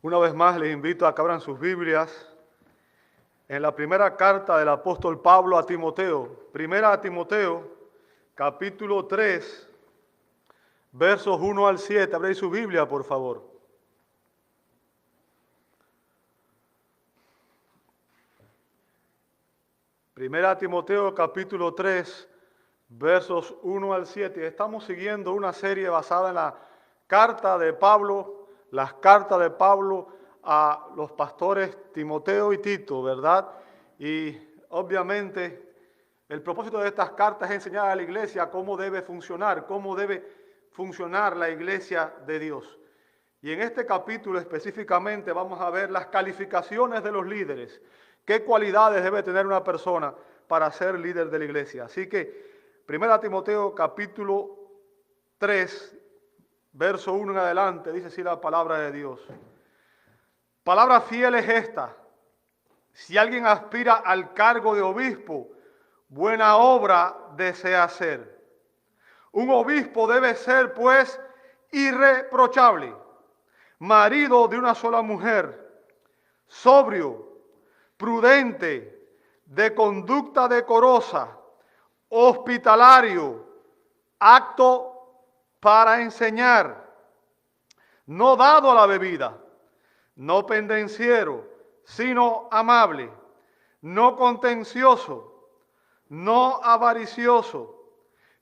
Una vez más les invito a que abran sus Biblias en la primera carta del apóstol Pablo a Timoteo. Primera a Timoteo, capítulo 3, versos 1 al 7. Abréis su Biblia, por favor. Primera a Timoteo, capítulo 3, versos 1 al 7. Estamos siguiendo una serie basada en la carta de Pablo, las cartas de Pablo a los pastores Timoteo y Tito, ¿verdad? Y obviamente el propósito de estas cartas es enseñar a la iglesia cómo debe funcionar la iglesia de Dios. Y en este capítulo específicamente vamos a ver las calificaciones de los líderes, qué cualidades debe tener una persona para ser líder de la iglesia. Así que 1 Timoteo capítulo 3, verso 1 en adelante, dice así la palabra de Dios. Palabra fiel es esta: si alguien aspira al cargo de obispo, buena obra desea hacer. Un obispo debe ser, pues, irreprochable, marido de una sola mujer, sobrio, prudente, de conducta decorosa, hospitalario, apto para enseñar, no dado a la bebida, no pendenciero, sino amable, no contencioso, no avaricioso,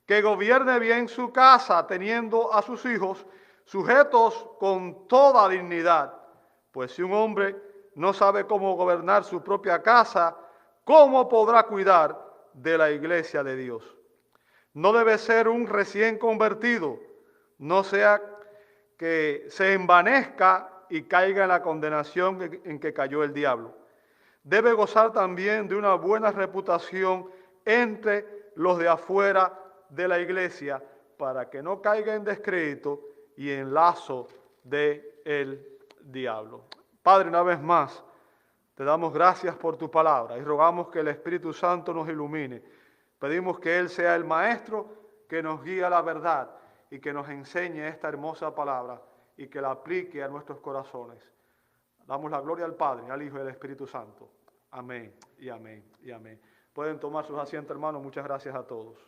que gobierne bien su casa, teniendo a sus hijos sujetos con toda dignidad. Pues si un hombre no sabe cómo gobernar su propia casa, ¿cómo podrá cuidar de la iglesia de Dios? No debe ser un recién convertido, no sea que se envanezca y caiga en la condenación en que cayó el diablo. Debe gozar también de una buena reputación entre los de afuera de la iglesia, para que no caiga en descrédito y en lazo del diablo. Padre, una vez más, te damos gracias por tu palabra y rogamos que el Espíritu Santo nos ilumine. Pedimos que Él sea el maestro que nos guíe a la verdad y que nos enseñe esta hermosa palabra y que la aplique a nuestros corazones. Damos la gloria al Padre, al Hijo y al Espíritu Santo. Amén y amén y amén. Pueden tomar sus asientos, hermanos. Muchas gracias a todos.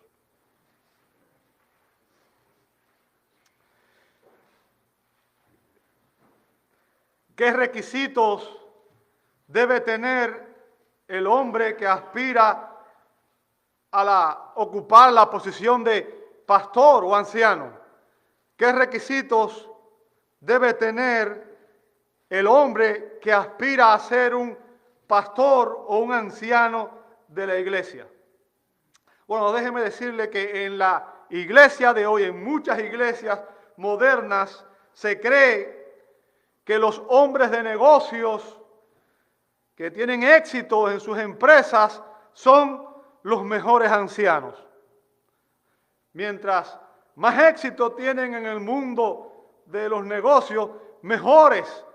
¿Qué requisitos debe tener el hombre que aspira a ocupar la posición de pastor o anciano? ¿Qué requisitos debe tener el hombre que aspira a ser un pastor o un anciano de la iglesia? Bueno, déjeme decirle que en la iglesia de hoy, en muchas iglesias modernas, se cree que los hombres de negocios que tienen éxito en sus empresas son los mejores ancianos. Mientras más éxito tienen en el mundo de los negocios, mejores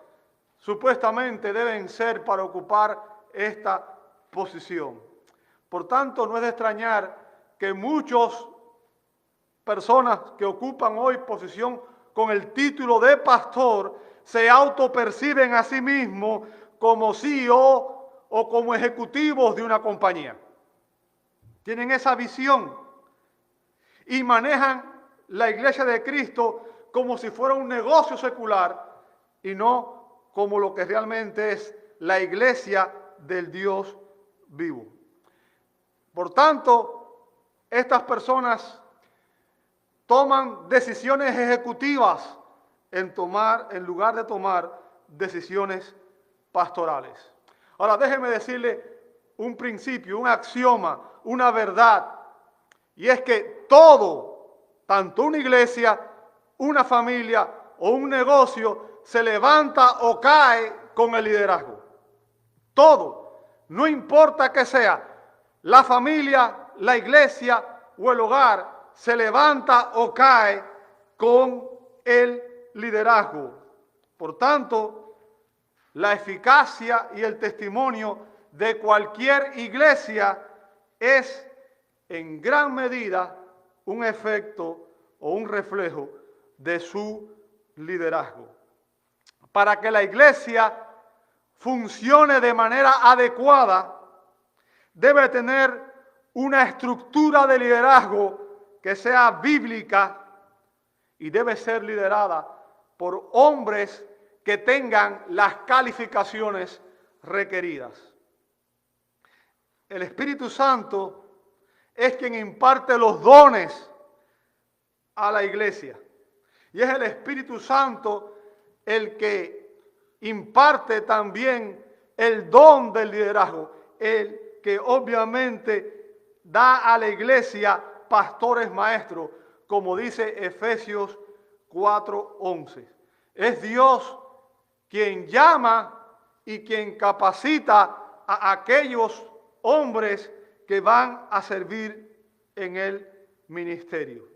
supuestamente deben ser para ocupar esta posición. Por tanto, no es de extrañar que muchas personas que ocupan hoy posición con el título de pastor se autoperciben a sí mismos como CEO o como ejecutivos de una compañía. Tienen esa visión y manejan la iglesia de Cristo como si fuera un negocio secular y no como lo que realmente es la iglesia del Dios vivo. Por tanto, estas personas toman decisiones ejecutivas en lugar de tomar decisiones pastorales. Ahora, déjeme decirle un principio, un axioma, una verdad, y es que todo, tanto una iglesia, una familia o un negocio, se levanta o cae con el liderazgo. Todo, no importa que sea, la familia, la iglesia o el hogar, se levanta o cae con el liderazgo. Por tanto, la eficacia y el testimonio de cualquier iglesia es en gran medida un efecto o un reflejo de su liderazgo. para que la iglesia funcione de manera adecuada, debe tener una estructura de liderazgo que sea bíblica y debe ser liderada por hombres que tengan las calificaciones requeridas. El Espíritu Santo es quien imparte los dones a la iglesia. Y es el Espíritu Santo el que imparte también el don del liderazgo, el que obviamente da a la iglesia pastores maestros, como dice Efesios 4:11. Es Dios quien llama y quien capacita a aquellos hombres que van a servir en el ministerio.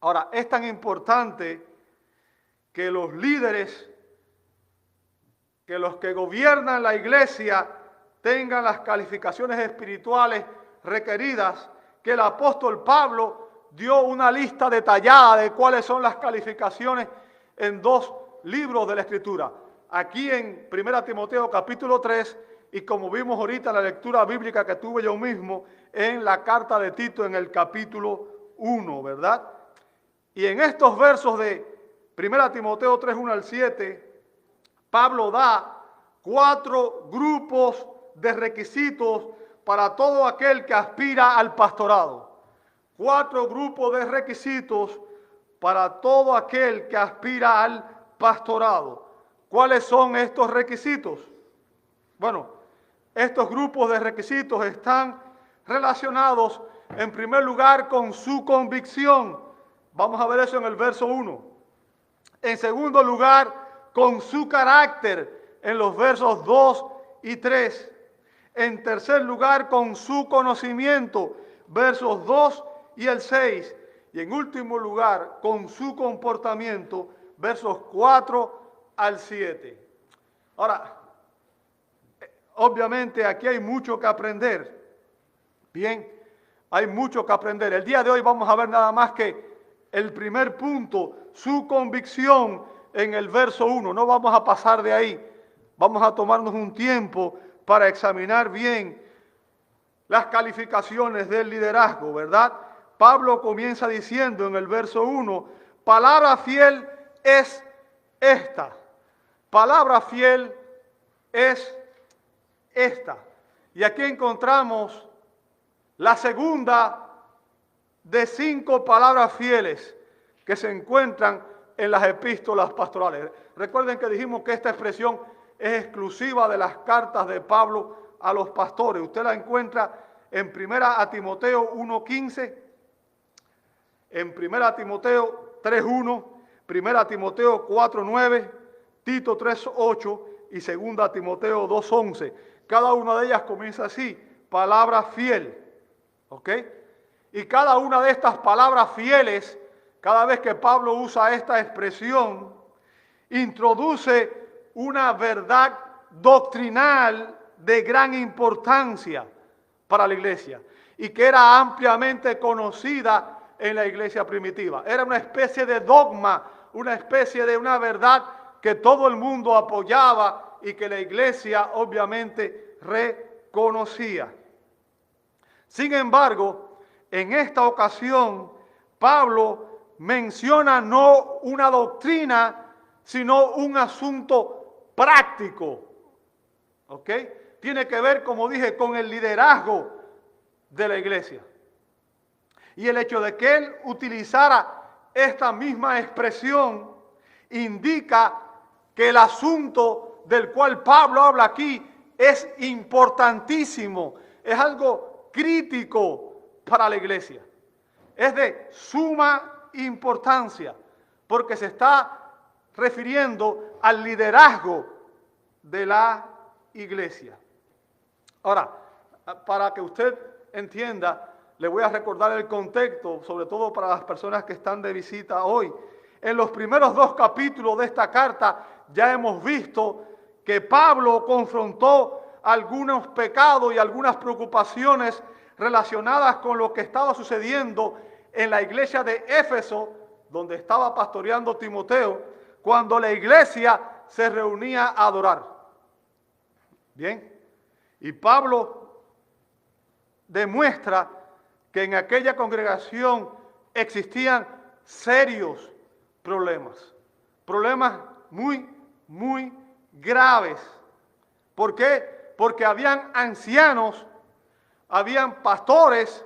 Ahora, es tan importante que los líderes, que los que gobiernan la iglesia tengan las calificaciones espirituales requeridas, que el apóstol Pablo dio una lista detallada de cuáles son las calificaciones en 2 libros de la Escritura. Aquí en 1 Timoteo capítulo 3 y como vimos ahorita en la lectura bíblica que tuve yo mismo en la carta de Tito en el capítulo 1, ¿verdad? Y en estos versos de 1 Timoteo 3, 1 al 7, Pablo da 4 grupos de requisitos para todo aquel que aspira al pastorado. 4 grupos de requisitos para todo aquel que aspira al pastorado. ¿Cuáles son estos requisitos? Bueno, estos grupos de requisitos están relacionados en primer lugar con su convicción. Vamos a ver eso en el verso 1. En segundo lugar, con su carácter en los versos 2 y 3. En tercer lugar, con su conocimiento, versos 2 y el 6. Y en último lugar, con su comportamiento, versos 4 al 7. Ahora, obviamente aquí hay mucho que aprender. Bien, hay mucho que aprender. El día de hoy vamos a ver nada más que el primer punto, su convicción en el verso 1. No vamos a pasar de ahí. Vamos a tomarnos un tiempo para examinar bien las calificaciones del liderazgo, ¿verdad? Pablo comienza diciendo en el verso 1, palabra fiel es esta. Palabra fiel es esta. Y aquí encontramos la segunda de 5 palabras fieles que se encuentran en las epístolas pastorales. Recuerden que dijimos que esta expresión es exclusiva de las cartas de Pablo a los pastores. Usted la encuentra en 1 Timoteo 1:15, en 1 Timoteo 3:1, 1 Timoteo 4:9, Tito 3:8 y 2 Timoteo 2:11. Cada una de ellas comienza así, palabra fiel. ¿Ok? Y cada una de estas palabras fieles, cada vez que Pablo usa esta expresión, introduce una verdad doctrinal de gran importancia para la iglesia y que era ampliamente conocida en la iglesia primitiva. Era una especie de dogma, una especie de una verdad que todo el mundo apoyaba y que la iglesia obviamente reconocía. Sin embargo, en esta ocasión, Pablo menciona no una doctrina, sino un asunto práctico. ¿Ok? Tiene que ver, como dije, con el liderazgo de la iglesia. Y el hecho de que él utilizara esta misma expresión indica que el asunto del cual Pablo habla aquí es importantísimo, es algo crítico para la iglesia. Es de suma importancia, porque se está refiriendo al liderazgo de la iglesia. Ahora, para que usted entienda, le voy a recordar el contexto, sobre todo para las personas que están de visita hoy. En los primeros 2 capítulos de esta carta ya hemos visto que Pablo confrontó algunos pecados y algunas preocupaciones relacionadas con lo que estaba sucediendo en la iglesia de Éfeso, donde estaba pastoreando Timoteo, cuando la iglesia se reunía a adorar. Bien, y Pablo demuestra que en aquella congregación existían serios problemas, problemas muy graves. ¿Por qué? Porque habían ancianos, habían pastores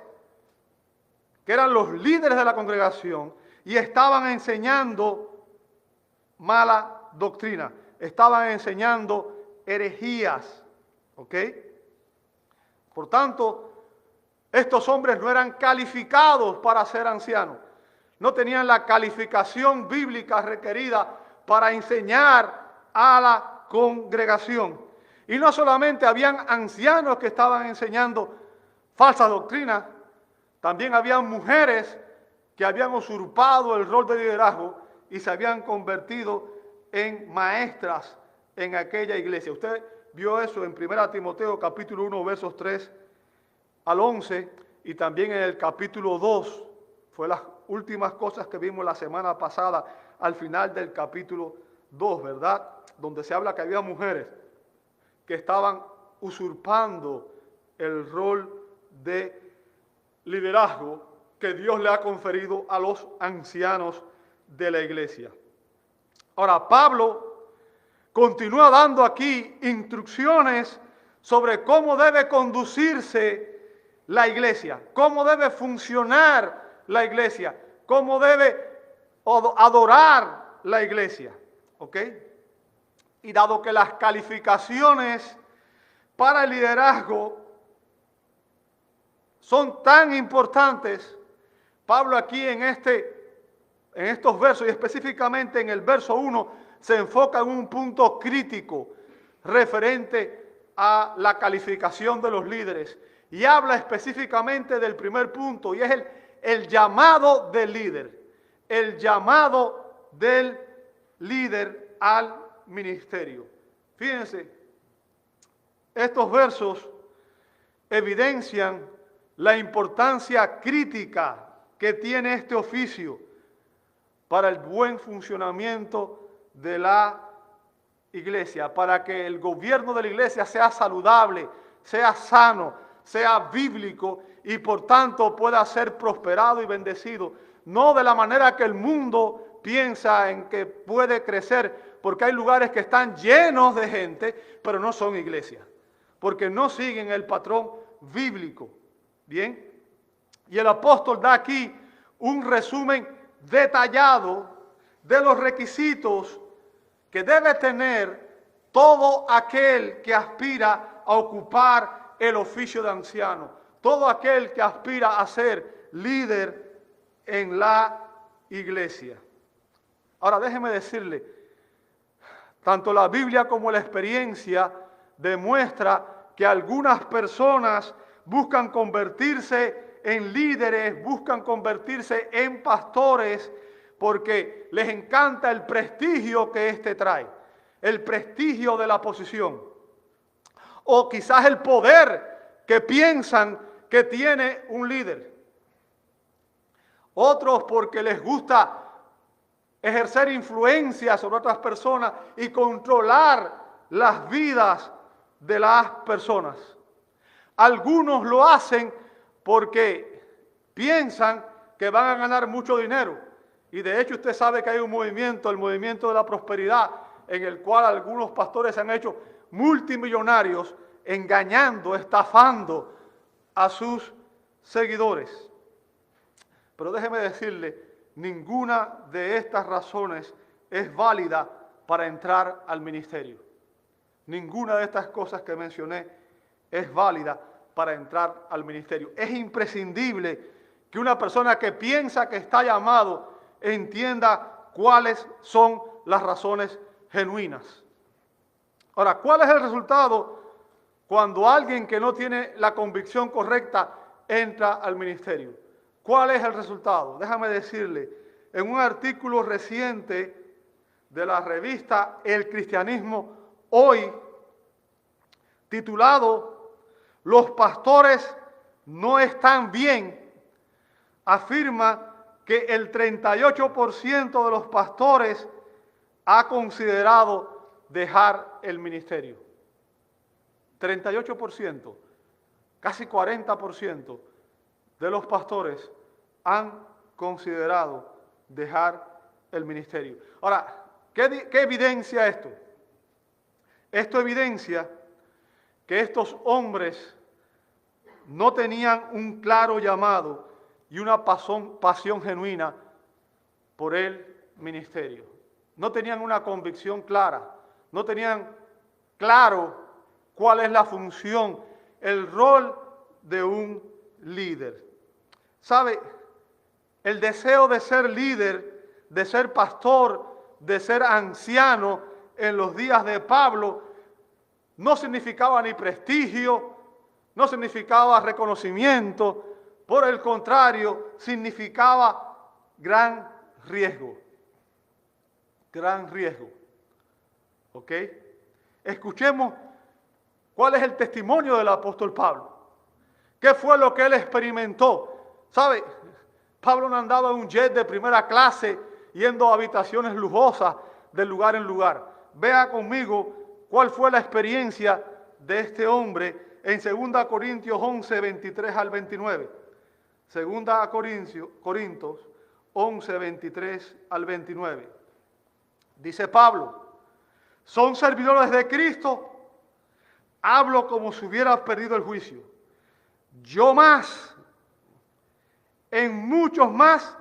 que eran los líderes de la congregación y estaban enseñando mala doctrina, estaban enseñando herejías, ¿ok? Por tanto, estos hombres no eran calificados para ser ancianos, no tenían la calificación bíblica requerida para enseñar a la congregación. Y no solamente habían ancianos que estaban enseñando falsas doctrinas, también habían mujeres que habían usurpado el rol de liderazgo y se habían convertido en maestras en aquella iglesia. Usted vio eso en 1 Timoteo capítulo 1, versos 3 al 11, y también en el capítulo 2, fue las últimas cosas que vimos la semana pasada, al final del capítulo 2, ¿verdad? Donde se habla que había mujeres que estaban usurpando el rol de liderazgo que Dios le ha conferido a los ancianos de la iglesia. Ahora, Pablo continúa dando aquí instrucciones sobre cómo debe conducirse la iglesia, cómo debe funcionar la iglesia, cómo debe adorar la iglesia, ¿ok? Y dado que las calificaciones para el liderazgo son tan importantes, Pablo aquí en estos versos, y específicamente en el verso 1, se enfoca en un punto crítico referente a la calificación de los líderes. Y habla específicamente del primer punto, y es el llamado del líder. El llamado del líder al ministerio. Fíjense, estos versos evidencian la importancia crítica que tiene este oficio para el buen funcionamiento de la iglesia, para que el gobierno de la iglesia sea saludable, sea sano, sea bíblico y por tanto pueda ser prosperado y bendecido, no de la manera que el mundo piensa en que puede crecer, porque hay lugares que están llenos de gente, pero no son iglesias, porque no siguen el patrón bíblico. Bien, y el apóstol da aquí un resumen detallado de los requisitos que debe tener todo aquel que aspira a ocupar el oficio de anciano, todo aquel que aspira a ser líder en la iglesia. Ahora déjeme decirle, tanto la Biblia como la experiencia demuestra que algunas personas buscan convertirse en líderes, buscan convertirse en pastores, porque les encanta el prestigio que éste trae, el prestigio de la posición, o quizás el poder que piensan que tiene un líder. Otros porque les gusta ejercer influencia sobre otras personas y controlar las vidas de las personas. Algunos lo hacen porque piensan que van a ganar mucho dinero. Y de hecho usted sabe que hay un movimiento, el movimiento de la prosperidad, en el cual algunos pastores se han hecho multimillonarios engañando, estafando a sus seguidores. Pero déjeme decirle, ninguna de estas razones es válida para entrar al ministerio. Ninguna de estas cosas que mencioné es válida para entrar al ministerio. Es imprescindible que una persona que piensa que está llamado entienda cuáles son las razones genuinas. Ahora, ¿cuál es el resultado cuando alguien que no tiene la convicción correcta entra al ministerio? ¿Cuál es el resultado? Déjame decirle, en un artículo reciente de la revista El Cristianismo Hoy, titulado "Los pastores no están bien", afirma que el 38% de los pastores ha considerado dejar el ministerio. 38%, casi 40% de los pastores han considerado dejar el ministerio. Ahora, ¿qué evidencia esto? Esto evidencia que estos hombres no tenían un claro llamado y una pasión genuina por el ministerio. No tenían una convicción clara, no tenían claro cuál es la función, el rol de un líder. ¿Sabe? El deseo de ser líder, de ser pastor, de ser anciano en los días de Pablo, no significaba ni prestigio, no significaba reconocimiento, por el contrario, significaba gran riesgo. Gran riesgo. ¿Ok? Escuchemos cuál es el testimonio del apóstol Pablo. ¿Qué fue lo que él experimentó? ¿Sabe? Pablo no andaba en un jet de primera clase yendo a habitaciones lujosas de lugar en lugar. Vea conmigo cuál fue la experiencia de este hombre en 2 Corintios 11, 23 al 29. 2 Corintios 11, 23 al 29. Dice Pablo, son servidores de Cristo, hablo como si hubiera perdido el juicio. Yo más, en muchos más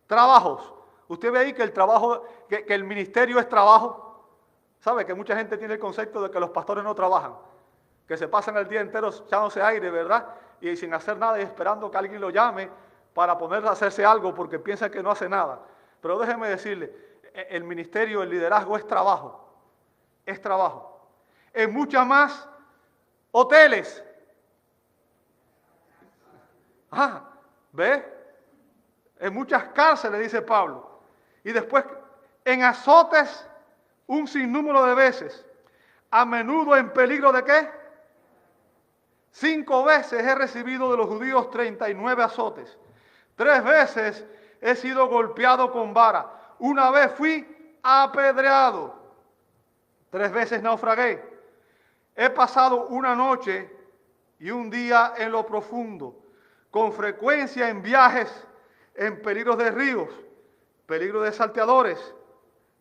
trabajos. Usted ve ahí que el trabajo, que el ministerio es trabajo. ¿Sabe? Que mucha gente tiene el concepto de que los pastores no trabajan, que se pasan el día entero echándose aire, ¿verdad? Y sin hacer nada y esperando que alguien lo llame para ponerse a hacerse algo porque piensa que no hace nada. Pero déjeme decirle, el ministerio, el liderazgo es trabajo. Es trabajo. En muchas más hoteles. ¿Ve? En muchas cárceles, dice Pablo. Y después en azotes un sinnúmero de veces. A menudo en peligro de ¿qué? 5 veces he recibido de los judíos 39 azotes. 3 veces he sido golpeado con vara. 1 vez fui apedreado. 3 veces naufragué. He pasado una noche y un día en lo profundo. Con frecuencia en viajes, en peligros de ríos, peligro de salteadores,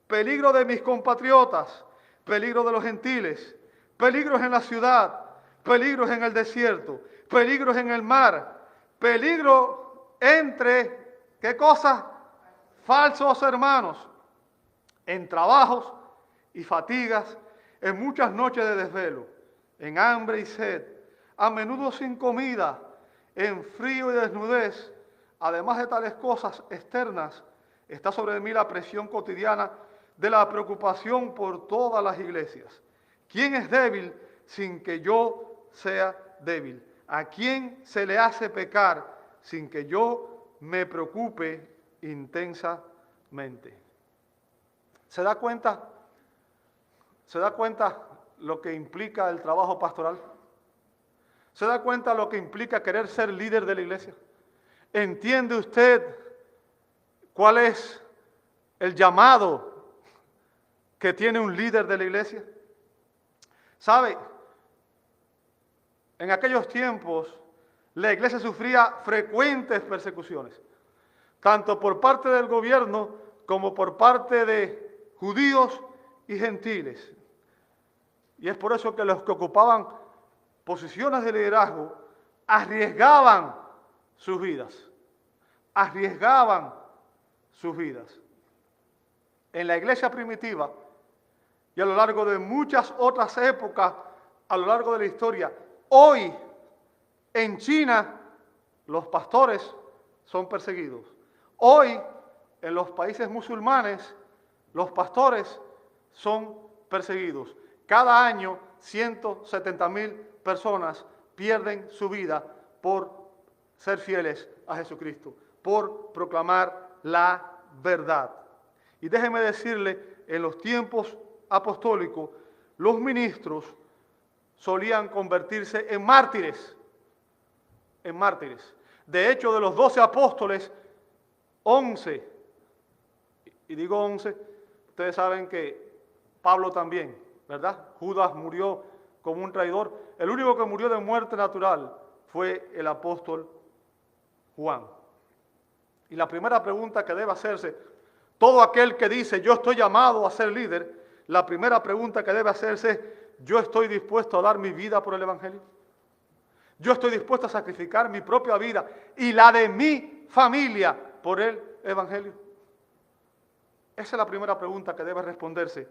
peligro de mis compatriotas, peligro de los gentiles, peligros en la ciudad, peligros en el desierto, peligros en el mar, peligro entre, ¿qué cosa? Falsos hermanos, en trabajos y fatigas, en muchas noches de desvelo, en hambre y sed, a menudo sin comida, en frío y desnudez. Además de tales cosas externas, está sobre mí la presión cotidiana de la preocupación por todas las iglesias. ¿Quién es débil sin que yo sea débil? ¿A quién se le hace pecar sin que yo me preocupe intensamente? ¿Se da cuenta? ¿Se da cuenta lo que implica el trabajo pastoral? ¿Se da cuenta lo que implica querer ser líder de la iglesia? ¿Entiende usted cuál es el llamado que tiene un líder de la iglesia? ¿Sabe? En aquellos tiempos la iglesia sufría frecuentes persecuciones, tanto por parte del gobierno como por parte de judíos y gentiles. Y es por eso que los que ocupaban posiciones de liderazgo arriesgaban sus vidas. Arriesgaban sus vidas. En la iglesia primitiva y a lo largo de muchas otras épocas, a lo largo de la historia, hoy en China los pastores son perseguidos. Hoy en los países musulmanes los pastores son perseguidos. Cada año 170,000 personas pierden su vida por ser fieles a Jesucristo, por proclamar la verdad. Y déjeme decirle, en los tiempos apostólicos, los ministros solían convertirse en mártires. En mártires. De hecho, de los 12 apóstoles, 11, y digo 11, ustedes saben que Pablo también, ¿verdad? Judas murió como un traidor. El único que murió de muerte natural fue el apóstol Juan. Y la primera pregunta que debe hacerse, todo aquel que dice, yo estoy llamado a ser líder, la primera pregunta que debe hacerse es, ¿yo estoy dispuesto a dar mi vida por el Evangelio? ¿Yo estoy dispuesto a sacrificar mi propia vida y la de mi familia por el Evangelio? Esa es la primera pregunta que debe responderse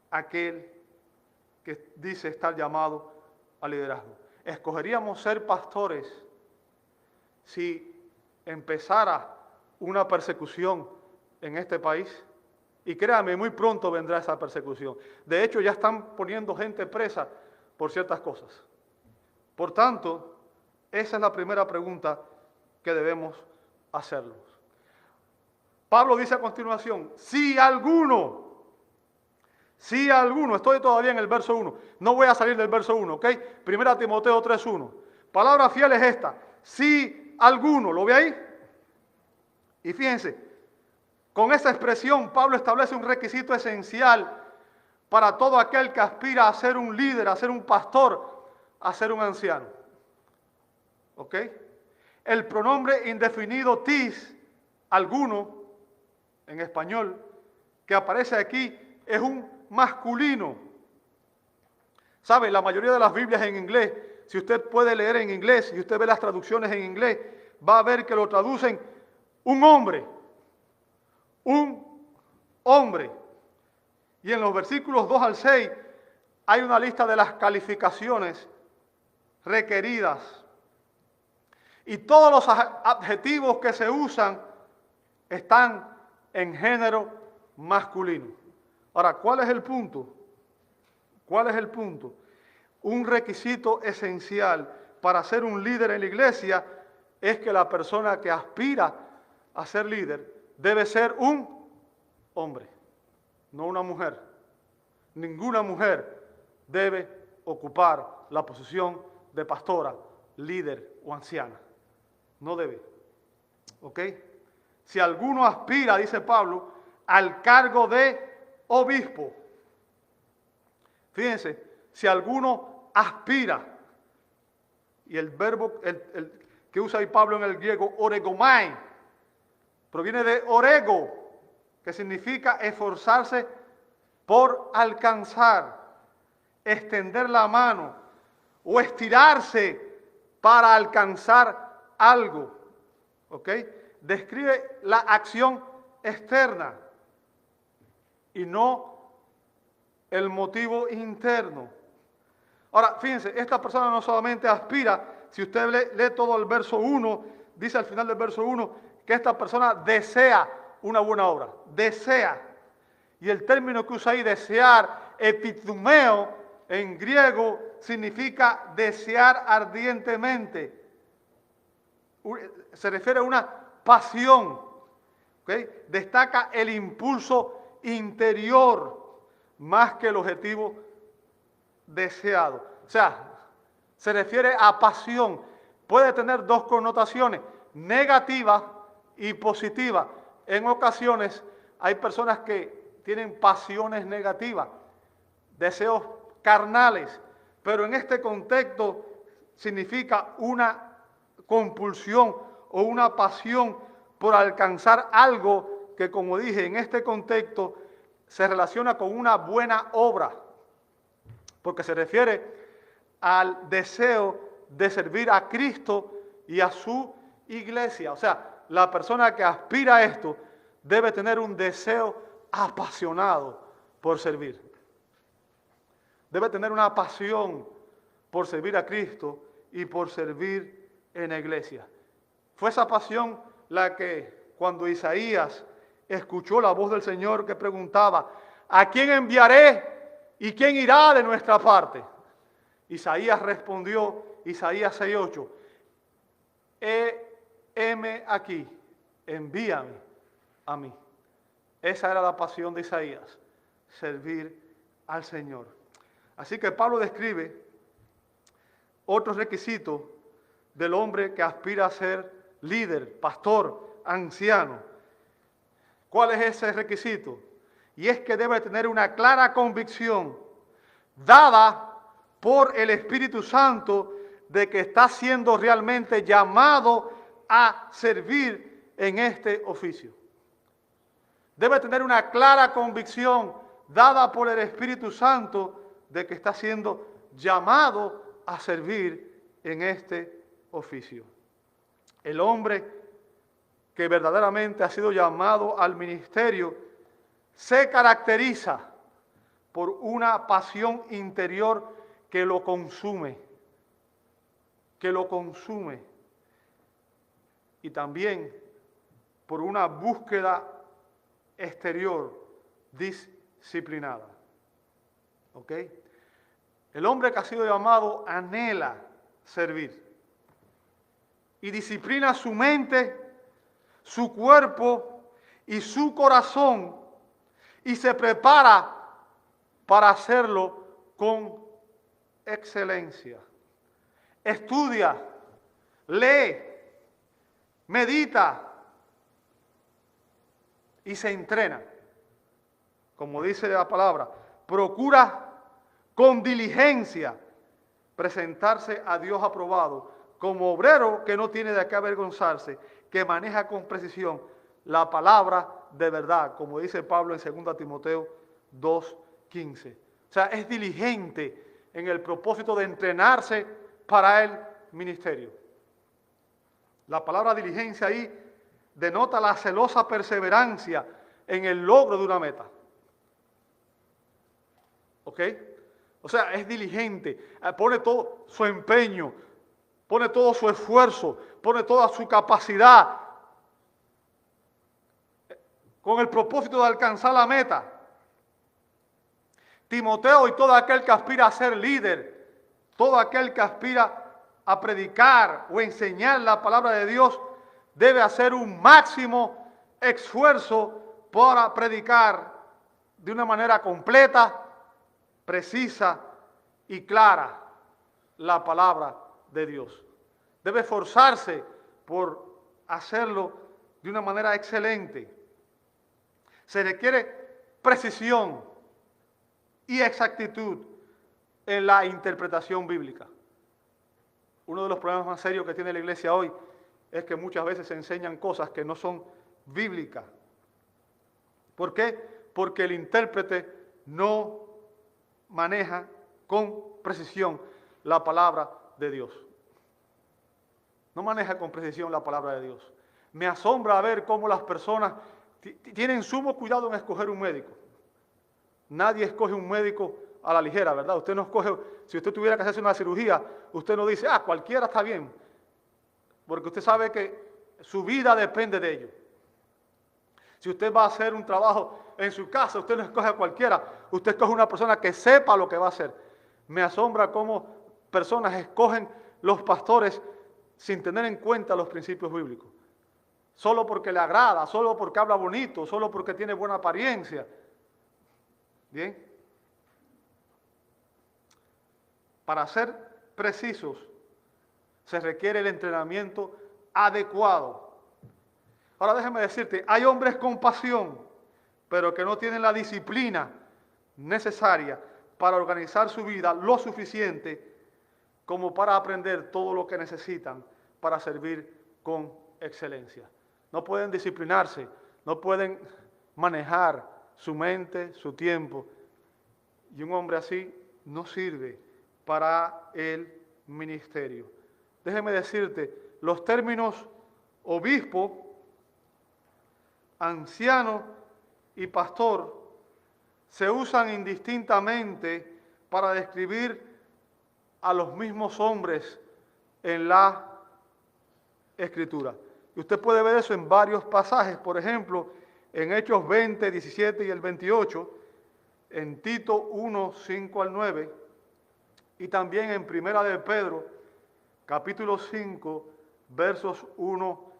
aquel que dice estar llamado al liderazgo. ¿Escogeríamos ser pastores si empezara una persecución en este país? Y créame, muy pronto vendrá esa persecución. De hecho, ya están poniendo gente presa por ciertas cosas. Por tanto, esa es la primera pregunta que debemos hacernos. Pablo dice a continuación, si alguno, estoy todavía en el verso 1, no voy a salir del verso 1, ¿ok? Primera Timoteo 3:1. Palabra fiel es esta, si alguno, ¿lo ve ahí? Y fíjense, con esa expresión Pablo establece un requisito esencial para todo aquel que aspira a ser un líder, a ser un pastor, a ser un anciano. ¿Ok? El pronombre indefinido tis, alguno, en español, que aparece aquí, es un masculino. ¿Sabe? La mayoría de las Biblias en inglés, si usted puede leer en inglés, y usted ve las traducciones en inglés, va a ver que lo traducen un hombre. Un hombre. Y en los versículos 2 al 6 hay una lista de las calificaciones requeridas. Y todos los adjetivos que se usan están en género masculino. Ahora, ¿cuál es el punto? ¿Cuál es el punto? Un requisito esencial para ser un líder en la iglesia es que la persona que aspira a ser líder debe ser un hombre, no una mujer. Ninguna mujer debe ocupar la posición de pastora, líder o anciana. No debe. ¿Ok? Si alguno aspira, dice Pablo, al cargo de obispo. Fíjense, si alguno aspira, y el verbo que usa ahí Pablo en el griego, oregomai, proviene de orego, que significa esforzarse por alcanzar, extender la mano o estirarse para alcanzar algo. ¿Ok? Describe la acción externa y no el motivo interno. Ahora, fíjense, esta persona no solamente aspira, si usted lee todo el verso 1, dice al final del verso 1, que esta persona desea una buena obra, desea. Y el término que usa ahí, desear, epitumeo, en griego, significa desear ardientemente. Se refiere a una pasión. ¿Okay? Destaca el impulso interior más que el objetivo deseado. O sea, se refiere a pasión. Puede tener dos connotaciones, negativa y positiva. En ocasiones hay personas que tienen pasiones negativas, deseos carnales, pero en este contexto significa una compulsión o una pasión por alcanzar algo que, como dije, en este contexto se relaciona con una buena obra, porque se refiere al deseo de servir a Cristo y a su iglesia. O sea, la persona que aspira a esto debe tener un deseo apasionado por servir. Debe tener una pasión por servir a Cristo y por servir en la iglesia. Fue esa pasión la que cuando Isaías escuchó la voz del Señor que preguntaba, ¿a quién enviaré y quién irá de nuestra parte? Isaías respondió, Isaías 6:8, heme aquí, envíame a mí. Esa era la pasión de Isaías, servir al Señor. Así que Pablo describe otros requisitos del hombre que aspira a ser líder, pastor, anciano. ¿Cuál es ese requisito? Y es que debe tener una clara convicción dada por el Espíritu Santo de que está siendo realmente llamado a servir en este oficio. Debe tener una clara convicción dada por el Espíritu Santo de que está siendo llamado a servir en este oficio. El hombre que verdaderamente ha sido llamado al ministerio se caracteriza por una pasión interior que lo consume, y también por una búsqueda exterior disciplinada. ¿Ok? El hombre que ha sido llamado anhela servir y disciplina su mente, su cuerpo y su corazón y se prepara para hacerlo con excelencia. Estudia, lee, medita y se entrena. Como dice la palabra, procura con diligencia presentarse a Dios aprobado como obrero que no tiene de qué avergonzarse, que maneja con precisión la palabra de verdad, como dice Pablo en 2 Timoteo 2:15. O sea, es diligente en el propósito de entrenarse para el ministerio. La palabra diligencia ahí denota la celosa perseverancia en el logro de una meta. ¿Ok? O sea, es diligente, pone todo su empeño, pone todo su esfuerzo, pone toda su capacidad con el propósito de alcanzar la meta. Timoteo y todo aquel que aspira a ser líder, todo aquel que aspira a predicar o enseñar la palabra de Dios, debe hacer un máximo esfuerzo para predicar de una manera completa, precisa y clara la palabra de Dios. Debe esforzarse por hacerlo de una manera excelente. Se requiere precisión y exactitud en la interpretación bíblica. Uno de los problemas más serios que tiene la iglesia hoy es que muchas veces se enseñan cosas que no son bíblicas. ¿Por qué? Porque el intérprete no maneja con precisión la palabra de Dios. No maneja con precisión la palabra de Dios. Me asombra ver cómo las personas tienen sumo cuidado en escoger un médico. Nadie escoge un médico a la ligera, ¿verdad? Usted no escoge, si usted tuviera que hacerse una cirugía, usted no dice, cualquiera está bien, porque usted sabe que su vida depende de ello. Si usted va a hacer un trabajo en su casa, usted no escoge a cualquiera, usted escoge una persona que sepa lo que va a hacer. Me asombra cómo personas escogen los pastores sin tener en cuenta los principios bíblicos. Solo porque le agrada, solo porque habla bonito, solo porque tiene buena apariencia. ¿Bien? Para ser precisos, se requiere el entrenamiento adecuado. Ahora déjame decirte, hay hombres con pasión, pero que no tienen la disciplina necesaria para organizar su vida lo suficiente como para aprender todo lo que necesitan para servir con excelencia. No pueden disciplinarse, no pueden manejar su mente, su tiempo. Y un hombre así no sirve para el ministerio. Déjeme decirte, los términos obispo, anciano y pastor se usan indistintamente para describir a los mismos hombres en la Escritura. Y usted puede ver eso en varios pasajes, por ejemplo, en Hechos 20, 17 y el 28, en Tito 1, 5 al 9, y también en Primera de Pedro, capítulo 5, versos 1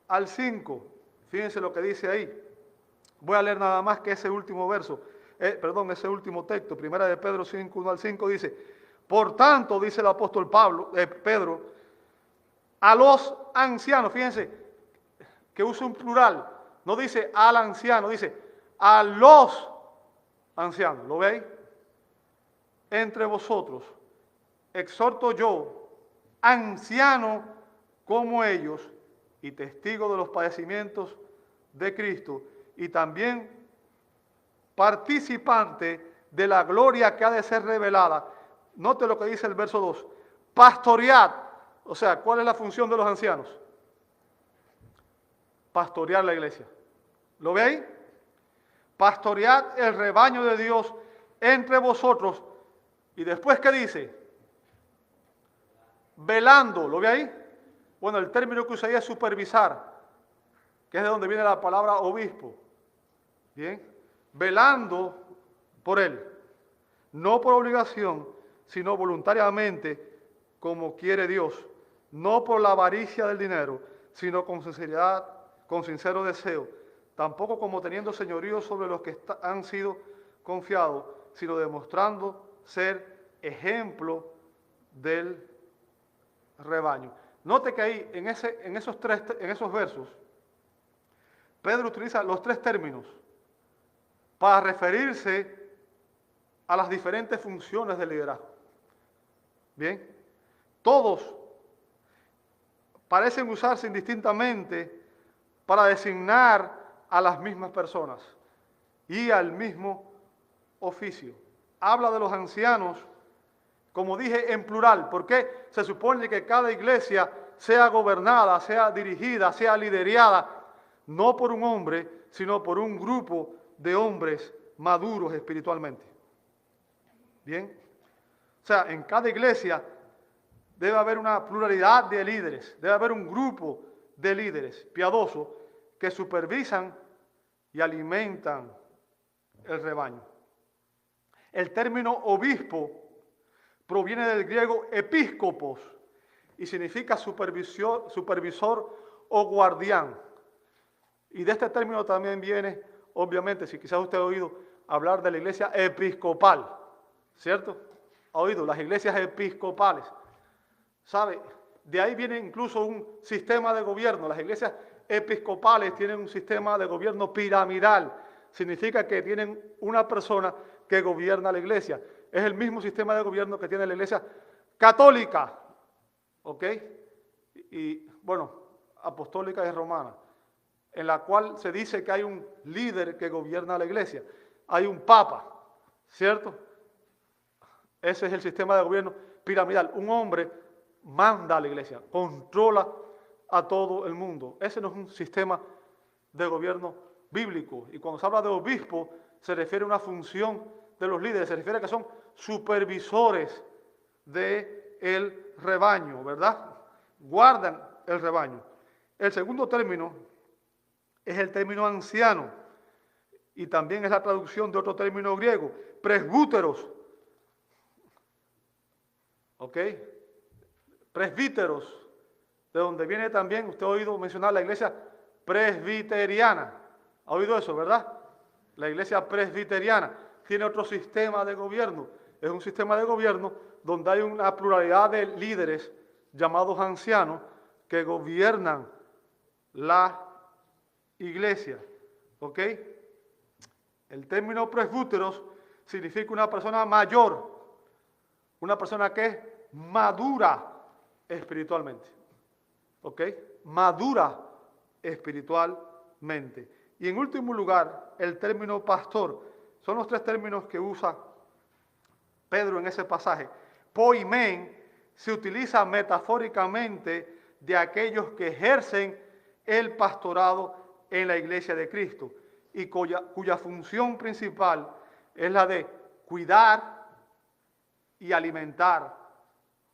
al 5. Fíjense lo que dice ahí. Voy a leer nada más que ese último verso, ese último texto. Primera de Pedro 5, 1 al 5 dice, por tanto, dice el apóstol Pedro, a los ancianos, fíjense que usa un plural, no dice al anciano, dice a los ancianos. ¿Lo veis? Entre vosotros exhorto yo, anciano como ellos, y testigo de los padecimientos de Cristo, y también participante de la gloria que ha de ser revelada. Note lo que dice el verso 2. Pastoread. O sea, ¿cuál es la función de los ancianos? Pastorear la iglesia. ¿Lo ve ahí? Pastoread el rebaño de Dios entre vosotros. Y después, ¿qué dice? Velando. ¿Lo ve ahí? Bueno, el término que usaría es supervisar, que es de donde viene la palabra obispo. Bien. Velando por él. No por obligación, sino voluntariamente, como quiere Dios. No por la avaricia del dinero, sino con sinceridad, con sincero deseo. Tampoco como teniendo señorío sobre los que han sido confiados, sino demostrando ser ejemplo del rebaño. Note que ahí, en esos versos, Pedro utiliza los tres términos para referirse a las diferentes funciones del liderazgo. Bien, todos parecen usarse indistintamente para designar a las mismas personas y al mismo oficio. Habla de los ancianos, como dije, en plural, porque se supone que cada iglesia sea gobernada, sea dirigida, sea liderada, no por un hombre, sino por un grupo de hombres maduros espiritualmente. Bien, o sea, en cada iglesia debe haber una pluralidad de líderes, debe haber un grupo de líderes piadosos que supervisan y alimentan el rebaño. El término obispo proviene del griego episcopos y significa supervisor o guardián. Y de este término también viene, obviamente, si quizás usted ha oído hablar de la iglesia episcopal, ¿cierto? ¿Ha oído? Las iglesias episcopales. ¿Sabe? De ahí viene incluso un sistema de gobierno. Las iglesias episcopales tienen un sistema de gobierno piramidal. Significa que tienen una persona que gobierna la iglesia. Es el mismo sistema de gobierno que tiene la iglesia católica, ¿ok? Y bueno, apostólica y romana, en la cual se dice que hay un líder que gobierna la iglesia. Hay un papa, ¿cierto? Ese es el sistema de gobierno piramidal. Un hombre manda a la iglesia, controla a todo el mundo. Ese no es un sistema de gobierno bíblico. Y cuando se habla de obispo, se refiere a una función de los líderes, se refiere a que son supervisores del rebaño, ¿verdad? Guardan el rebaño. El segundo término es el término anciano, y también es la traducción de otro término griego, presbúteros. ¿Ok? Presbíteros, de donde viene también, usted ha oído mencionar la iglesia presbiteriana. ¿Ha oído eso, verdad? La iglesia presbiteriana tiene otro sistema de gobierno. Es un sistema de gobierno donde hay una pluralidad de líderes llamados ancianos que gobiernan la iglesia. ¿Ok? El término presbúteros significa una persona mayor, una persona que es madura espiritualmente. ¿Ok? Madura espiritualmente. Y en último lugar, el término pastor. Son los tres términos que usa Pedro en ese pasaje. Poimen se utiliza metafóricamente de aquellos que ejercen el pastorado en la iglesia de Cristo y cuya función principal es la de cuidar y alimentar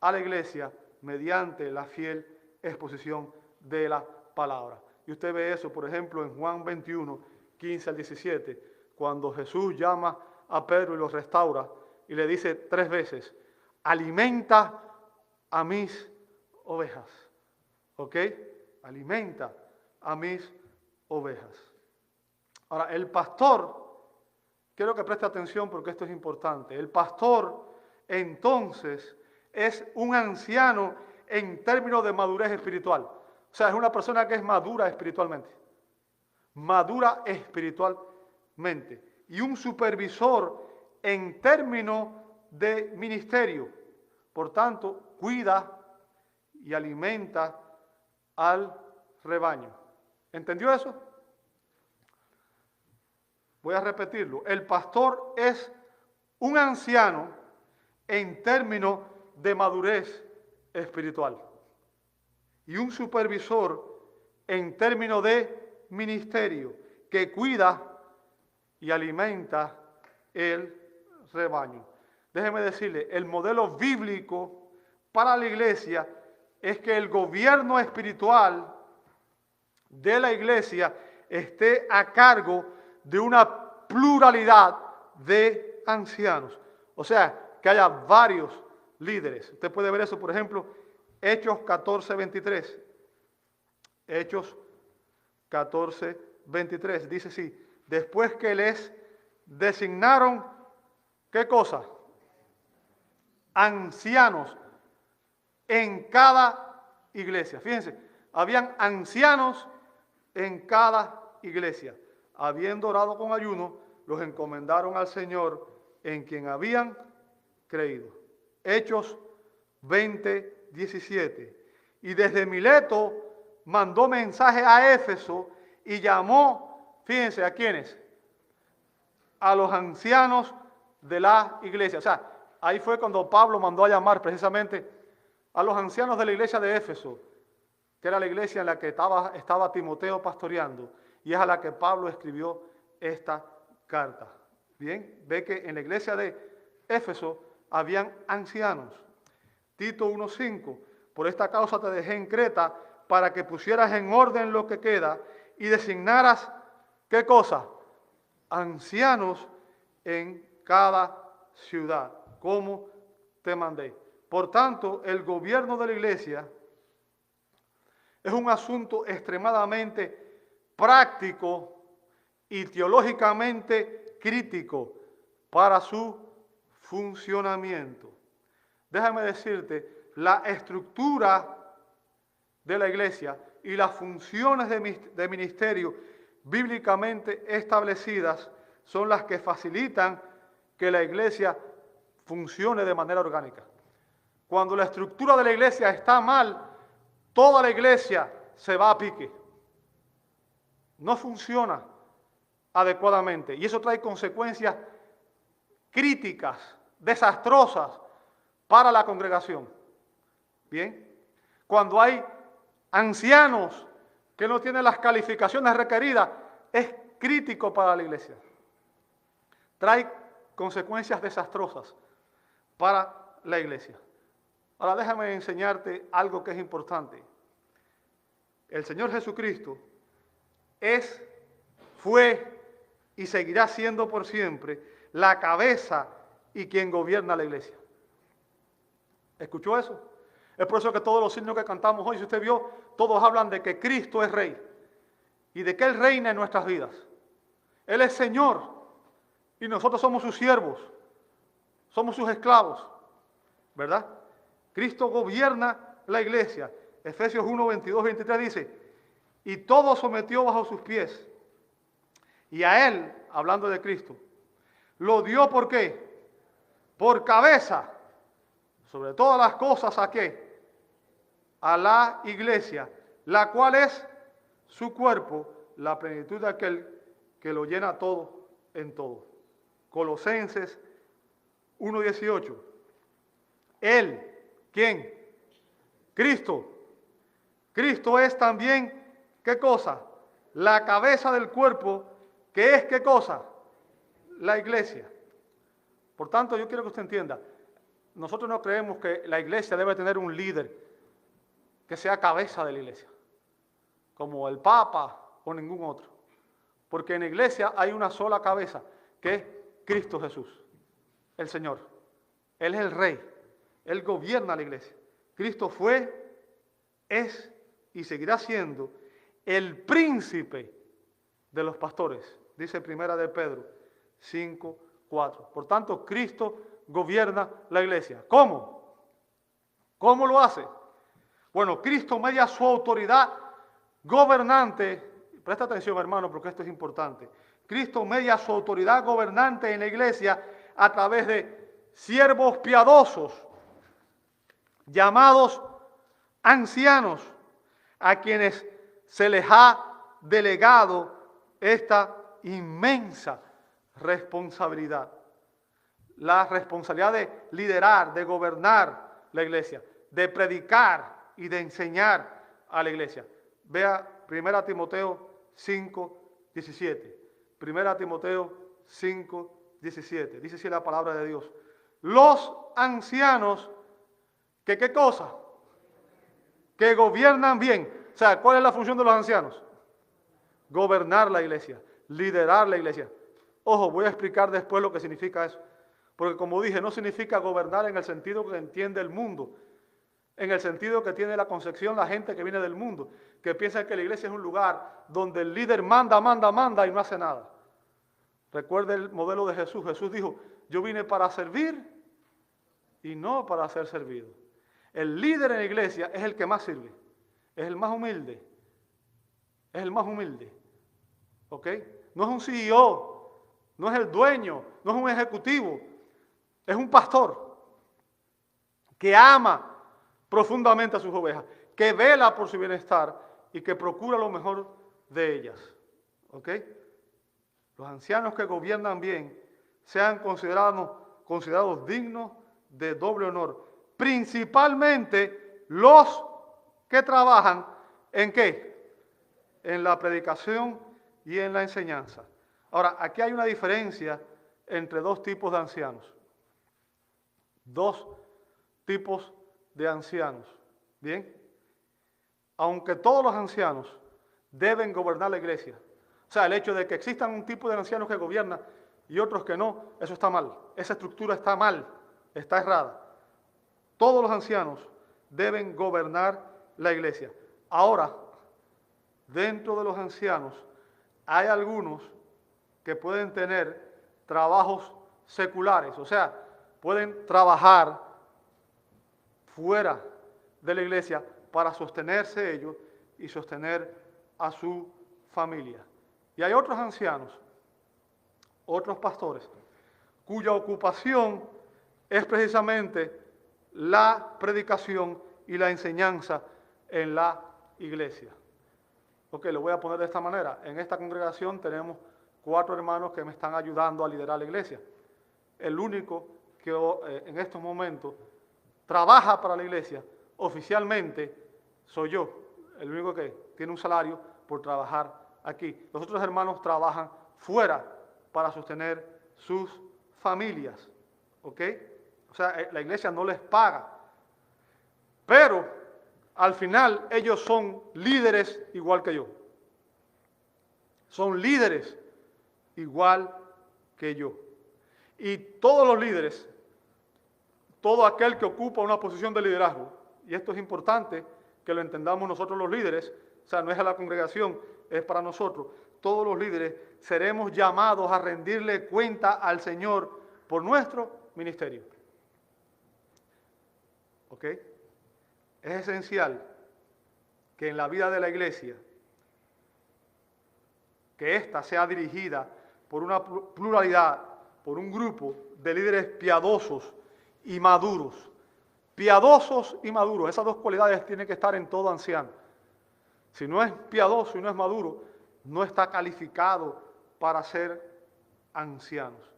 a la iglesia mediante la fiel exposición de la palabra. Y usted ve eso, por ejemplo, en Juan 21, 15 al 17, cuando Jesús llama a Pedro y lo restaura y le dice 3 veces, alimenta a mis ovejas. ¿Ok? Alimenta a mis ovejas. Ahora, el pastor, quiero que preste atención porque esto es importante. El pastor, entonces, es un anciano en términos de madurez espiritual. O sea, es una persona que es madura espiritualmente. Madura espiritualmente. y un supervisor en términos de ministerio. Por tanto, cuida y alimenta al rebaño. ¿Entendió eso? Voy a repetirlo. El pastor es un anciano en términos de madurez espiritual y un supervisor en términos de ministerio que cuida y alimenta el rebaño. Déjeme decirle, el modelo bíblico para la iglesia es que el gobierno espiritual de la iglesia esté a cargo de una pluralidad de ancianos. O sea, que haya varios líderes. Usted puede ver eso, por ejemplo, Hechos 14:23. Hechos 14:23. Dice así, después que les designaron, ¿qué cosa? Ancianos en cada iglesia. Fíjense, habían ancianos en cada iglesia. Habiendo orado con ayuno, los encomendaron al Señor en quien habían creído. Hechos 20:17. Y desde Mileto mandó mensaje a Éfeso y llamó, fíjense, ¿a quiénes? A los ancianos de la iglesia. O sea, ahí fue cuando Pablo mandó a llamar precisamente a los ancianos de la iglesia de Éfeso, que era la iglesia en la que estaba Timoteo pastoreando, y es a la que Pablo escribió esta carta. Bien, ve que en la iglesia de Éfeso habían ancianos. Tito 1:5, por esta causa te dejé en Creta, para que pusieras en orden lo que queda y designaras, ¿qué cosa? Ancianos en cada ciudad, como te mandé. Por tanto, el gobierno de la iglesia es un asunto extremadamente práctico y teológicamente crítico para su funcionamiento. Déjame decirte, la estructura de la iglesia y las funciones de ministerio bíblicamente establecidas son las que facilitan que la iglesia funcione de manera orgánica. Cuando la estructura de la iglesia está mal, toda la iglesia se va a pique. No funciona adecuadamente y eso trae consecuencias críticas, desastrosas para la congregación. Bien, cuando hay ancianos que no tienen las calificaciones requeridas, es crítico para la iglesia. Trae consecuencias desastrosas para la iglesia. Ahora déjame enseñarte algo que es importante. El Señor Jesucristo es, fue y seguirá siendo por siempre la cabeza y quien gobierna la iglesia. ¿Escuchó eso? Es por eso que todos los signos que cantamos hoy, si usted vio, todos hablan de que Cristo es Rey y de que Él reina en nuestras vidas. Él es Señor y nosotros somos sus siervos, somos sus esclavos, ¿verdad? Cristo gobierna la iglesia. Efesios 1, 22, 23 dice, y todo sometió bajo sus pies. Y a Él, hablando de Cristo, lo dio ¿por qué? Por cabeza, sobre todas las cosas, ¿a qué? A la iglesia, la cual es su cuerpo, la plenitud de aquel que lo llena todo en todo. Colosenses 1:18. Él, ¿quién? Cristo. Cristo es también, ¿qué cosa? La cabeza del cuerpo, que es, ¿qué cosa? La iglesia. Por tanto, yo quiero que usted entienda, nosotros no creemos que la iglesia debe tener un líder que sea cabeza de la iglesia, como el Papa o ningún otro. Porque en la iglesia hay una sola cabeza, que es Cristo Jesús, el Señor. Él es el Rey, Él gobierna la iglesia. Cristo fue, es y seguirá siendo el príncipe de los pastores, dice Primera de Pedro 5:4. Por tanto, Cristo gobierna la iglesia. ¿Cómo? ¿Cómo lo hace? Bueno, Cristo media su autoridad gobernante, presta atención hermano porque esto es importante, Cristo media su autoridad gobernante en la iglesia a través de siervos piadosos, llamados ancianos, a quienes se les ha delegado esta inmensa responsabilidad. La responsabilidad de liderar, de gobernar la iglesia, de predicar y de enseñar a la iglesia. Vea 1 Timoteo 5:17. 1 Timoteo 5:17. Dice así la palabra de Dios. Los ancianos, que ¿qué cosa? Que gobiernan bien. O sea, ¿cuál es la función de los ancianos? Gobernar la iglesia, liderar la iglesia. Ojo, voy a explicar después lo que significa eso. Porque como dije, no significa gobernar en el sentido que entiende el mundo, en el sentido que tiene la concepción la gente que viene del mundo, que piensa que la iglesia es un lugar donde el líder manda y no hace nada. Recuerde el modelo de Jesús. Jesús dijo, yo vine para servir y no para ser servido. El líder en la iglesia es el que más sirve, es el más humilde, es el más humilde. ¿Ok? No es un CEO, no es el dueño, no es un ejecutivo, es un pastor que ama profundamente a sus ovejas, que vela por su bienestar y que procura lo mejor de ellas. ¿Ok? Los ancianos que gobiernan bien sean considerados dignos de doble honor, principalmente los que trabajan ¿en qué? En la predicación y en la enseñanza. Ahora, aquí hay una diferencia entre dos tipos de ancianos. Dos tipos de ancianos. ¿Bien? Aunque todos los ancianos deben gobernar la iglesia, o sea, el hecho de que existan un tipo de ancianos que gobiernan y otros que no, eso está mal. Esa estructura está mal, está errada. Todos los ancianos deben gobernar la iglesia. Ahora, dentro de los ancianos hay algunos que pueden tener trabajos seculares, o sea, pueden trabajar fuera de la iglesia para sostenerse ellos y sostener a su familia. Y hay otros ancianos, otros pastores, cuya ocupación es precisamente la predicación y la enseñanza en la iglesia. Ok, lo voy a poner de esta manera. En esta congregación tenemos 4 hermanos que me están ayudando a liderar la iglesia. El único que en estos momentos trabaja para la iglesia oficialmente soy yo, el único que tiene un salario por trabajar aquí. Los otros hermanos trabajan fuera para sostener sus familias, ¿ok? O sea, la iglesia no les paga, pero al final ellos son líderes igual que yo. Son líderes igual que yo. Y todos los líderes, todo aquel que ocupa una posición de liderazgo, y esto es importante que lo entendamos nosotros los líderes, o sea, no es a la congregación, es para nosotros, todos los líderes seremos llamados a rendirle cuenta al Señor por nuestro ministerio. ¿Ok? Es esencial que en la vida de la iglesia, que ésta sea dirigida por una pluralidad, por un grupo de líderes piadosos y maduros. Piadosos y maduros, esas dos cualidades tienen que estar en todo anciano. Si no es piadoso y no es maduro, no está calificado para ser ancianos.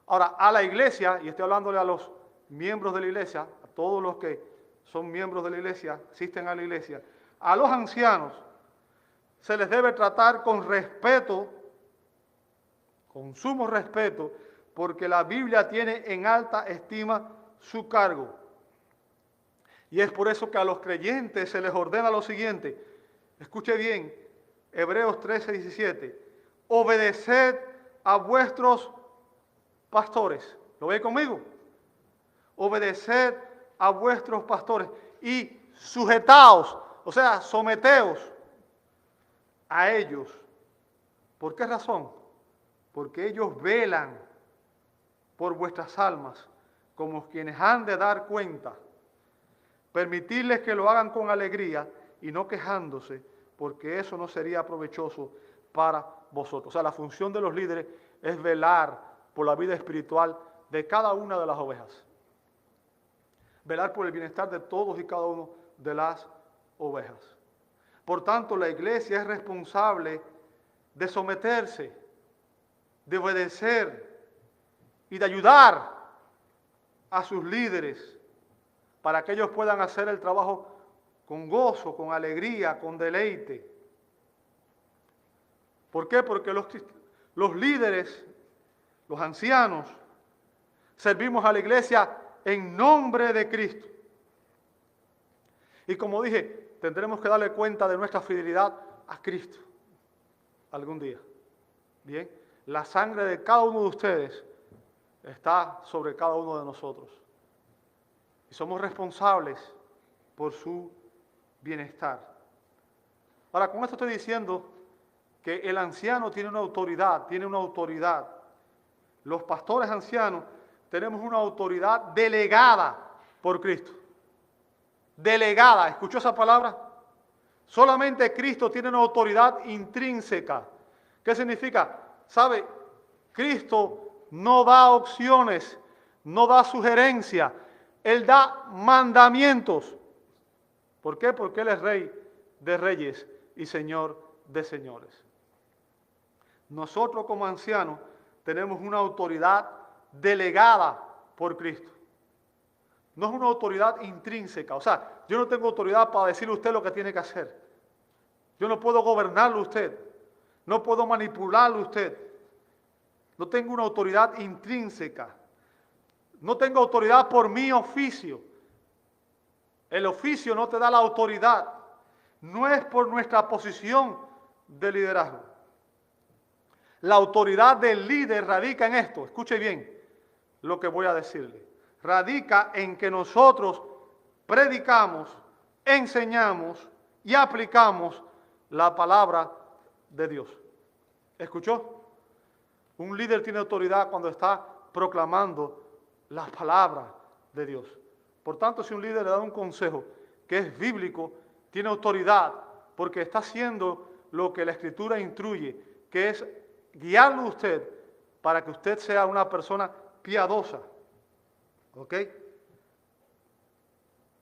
Ahora, a la iglesia, y estoy hablándole a los miembros de la iglesia, a todos los que son miembros de la iglesia, asisten a la iglesia, a los ancianos se les debe tratar con respeto, con sumo respeto, porque la Biblia tiene en alta estima su cargo. Y es por eso que a los creyentes se les ordena lo siguiente. Escuche bien, Hebreos 13:17. Obedeced a vuestros pastores. ¿Lo ve conmigo? Obedeced a vuestros pastores y sujetaos, o sea, someteos a ellos. ¿Por qué razón? Porque ellos velan por vuestras almas como quienes han de dar cuenta. Permitirles que lo hagan con alegría y no quejándose, porque eso no sería provechoso para vosotros. O sea, la función de los líderes es velar por la vida espiritual de cada una de las ovejas. Velar por el bienestar de todos y cada uno de las ovejas. Por tanto, la iglesia es responsable de someterse, de obedecer y de ayudar a sus líderes para que ellos puedan hacer el trabajo con gozo, con alegría, con deleite. ¿Por qué? Porque los líderes, los ancianos, servimos a la iglesia en nombre de Cristo. Y como dije, tendremos que darle cuenta de nuestra fidelidad a Cristo algún día. Bien, la sangre de cada uno de ustedes está sobre cada uno de nosotros. Y somos responsables por su bienestar. Ahora, con esto estoy diciendo que el anciano tiene una autoridad, Los pastores ancianos tenemos una autoridad delegada por Cristo. Delegada, ¿escuchó esa palabra? Solamente Cristo tiene una autoridad intrínseca. ¿Qué significa? ¿Sabe? Cristo no da opciones, no da sugerencias, Él da mandamientos. ¿Por qué? Porque Él es Rey de reyes y Señor de señores. Nosotros como ancianos tenemos una autoridad delegada por Cristo. No es una autoridad intrínseca. O sea, yo no tengo autoridad para decirle a usted lo que tiene que hacer. Yo no puedo gobernarlo a usted. No puedo manipularlo a usted. No tengo una autoridad intrínseca. No tengo autoridad por mi oficio. El oficio no te da la autoridad. No es por nuestra posición de liderazgo. La autoridad del líder radica en esto. Escuche bien lo que voy a decirle. Radica en que nosotros predicamos, enseñamos y aplicamos la palabra de Dios. ¿Escuchó? Un líder tiene autoridad cuando está proclamando la palabra de Dios. Por tanto, si un líder le da un consejo que es bíblico, tiene autoridad porque está haciendo lo que la Escritura instruye, que es guiarlo a usted para que usted sea una persona piadosa. ¿Ok?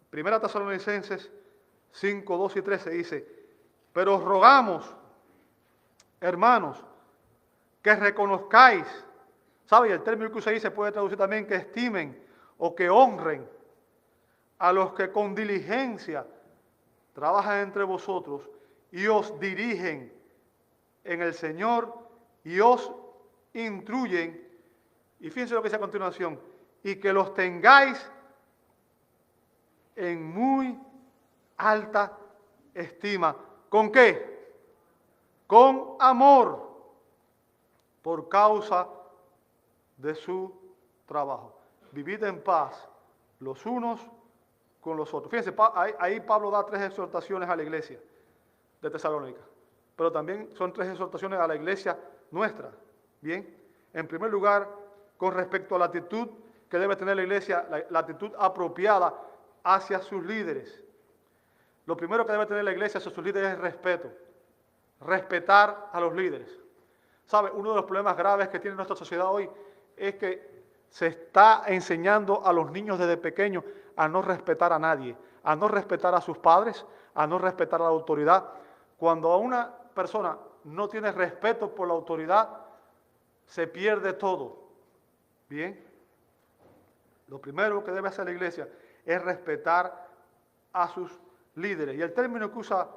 Primera Tesalonicenses 5, 2 y 13 dice: pero os rogamos, hermanos, que reconozcáis, ¿sabe? Y el término que usa ahí se puede traducir también que estimen o que honren a los que con diligencia trabajan entre vosotros y os dirigen en el Señor y os instruyen. Y fíjense lo que dice a continuación: y que los tengáis en muy alta estima. ¿Con qué? Con amor, por causa de su trabajo. Vivid en paz los unos con los otros. Fíjense, ahí Pablo da 3 exhortaciones a la iglesia de Tesalónica, pero también son 3 exhortaciones a la iglesia nuestra. Bien, en primer lugar, con respecto a la actitud que debe tener la iglesia, la actitud apropiada hacia sus líderes. Lo primero que debe tener la iglesia hacia sus líderes es respeto. Respetar a los líderes. ¿Sabe? Uno de los problemas graves que tiene nuestra sociedad hoy es que se está enseñando a los niños desde pequeños a no respetar a nadie, a no respetar a sus padres, a no respetar a la autoridad. Cuando a una persona no tiene respeto por la autoridad, se pierde todo. Bien. Lo primero que debe hacer la iglesia es respetar a sus líderes. Y el término que usa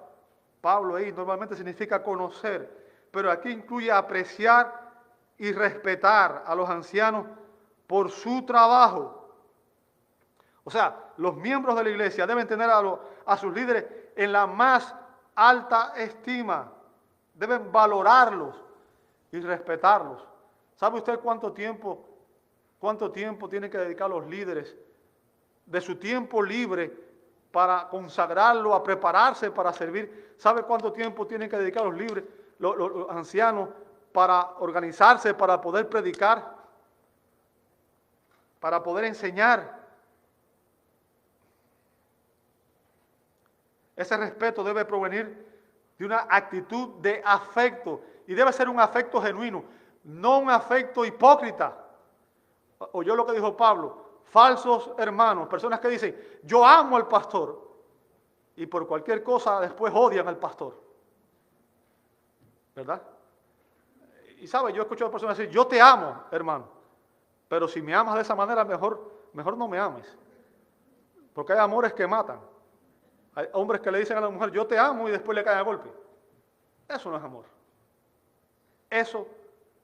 Pablo ahí normalmente significa conocer, pero aquí incluye apreciar y respetar a los ancianos por su trabajo. O sea, los miembros de la iglesia deben tener a sus líderes en la más alta estima. Deben valorarlos y respetarlos. ¿Sabe usted cuánto tiempo tienen que dedicar los líderes de su tiempo libre para consagrarlo, a prepararse para servir? ¿Sabe cuánto tiempo tienen que dedicar los ancianos para organizarse, para poder predicar, para poder enseñar? Ese respeto debe provenir de una actitud de afecto Y debe ser un afecto genuino, no un afecto hipócrita. Oyó lo que dijo Pablo, falsos hermanos, personas que dicen, yo amo al pastor, y por cualquier cosa después odian al pastor. ¿Verdad? Y sabe, yo he escuchado a personas decir, yo te amo, hermano, pero si me amas de esa manera, mejor no me ames. Porque hay amores que matan. Hay hombres que le dicen a la mujer, yo te amo, y después le caen a golpe. Eso no es amor. Eso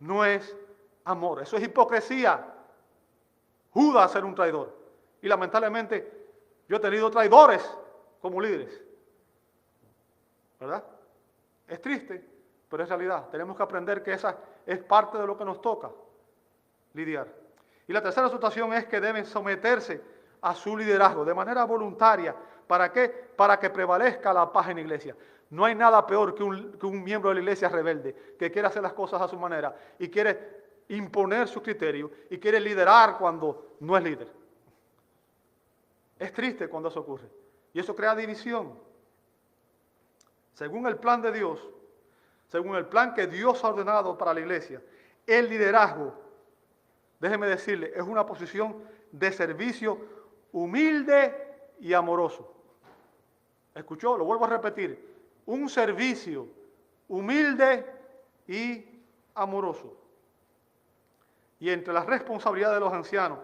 no es amor, eso es hipocresía. Judas era un traidor. Y lamentablemente yo he tenido traidores como líderes. ¿Verdad? Es triste, pero es realidad. Tenemos que aprender que esa es parte de lo que nos toca lidiar. Y la tercera situación es que deben someterse a su liderazgo de manera voluntaria. ¿Para qué? Para que prevalezca la paz en la iglesia. No hay nada peor que un miembro de la iglesia rebelde, que quiere hacer las cosas a su manera y quiere imponer sus criterios y quiere liderar cuando no es líder. Es triste cuando eso ocurre. Y eso crea división. Según el plan de Dios, según el plan que Dios ha ordenado para la iglesia, el liderazgo, déjeme decirle, es una posición de servicio humilde y amoroso. ¿Escuchó? Lo vuelvo a repetir. Un servicio humilde y amoroso. Y entre las responsabilidades de los ancianos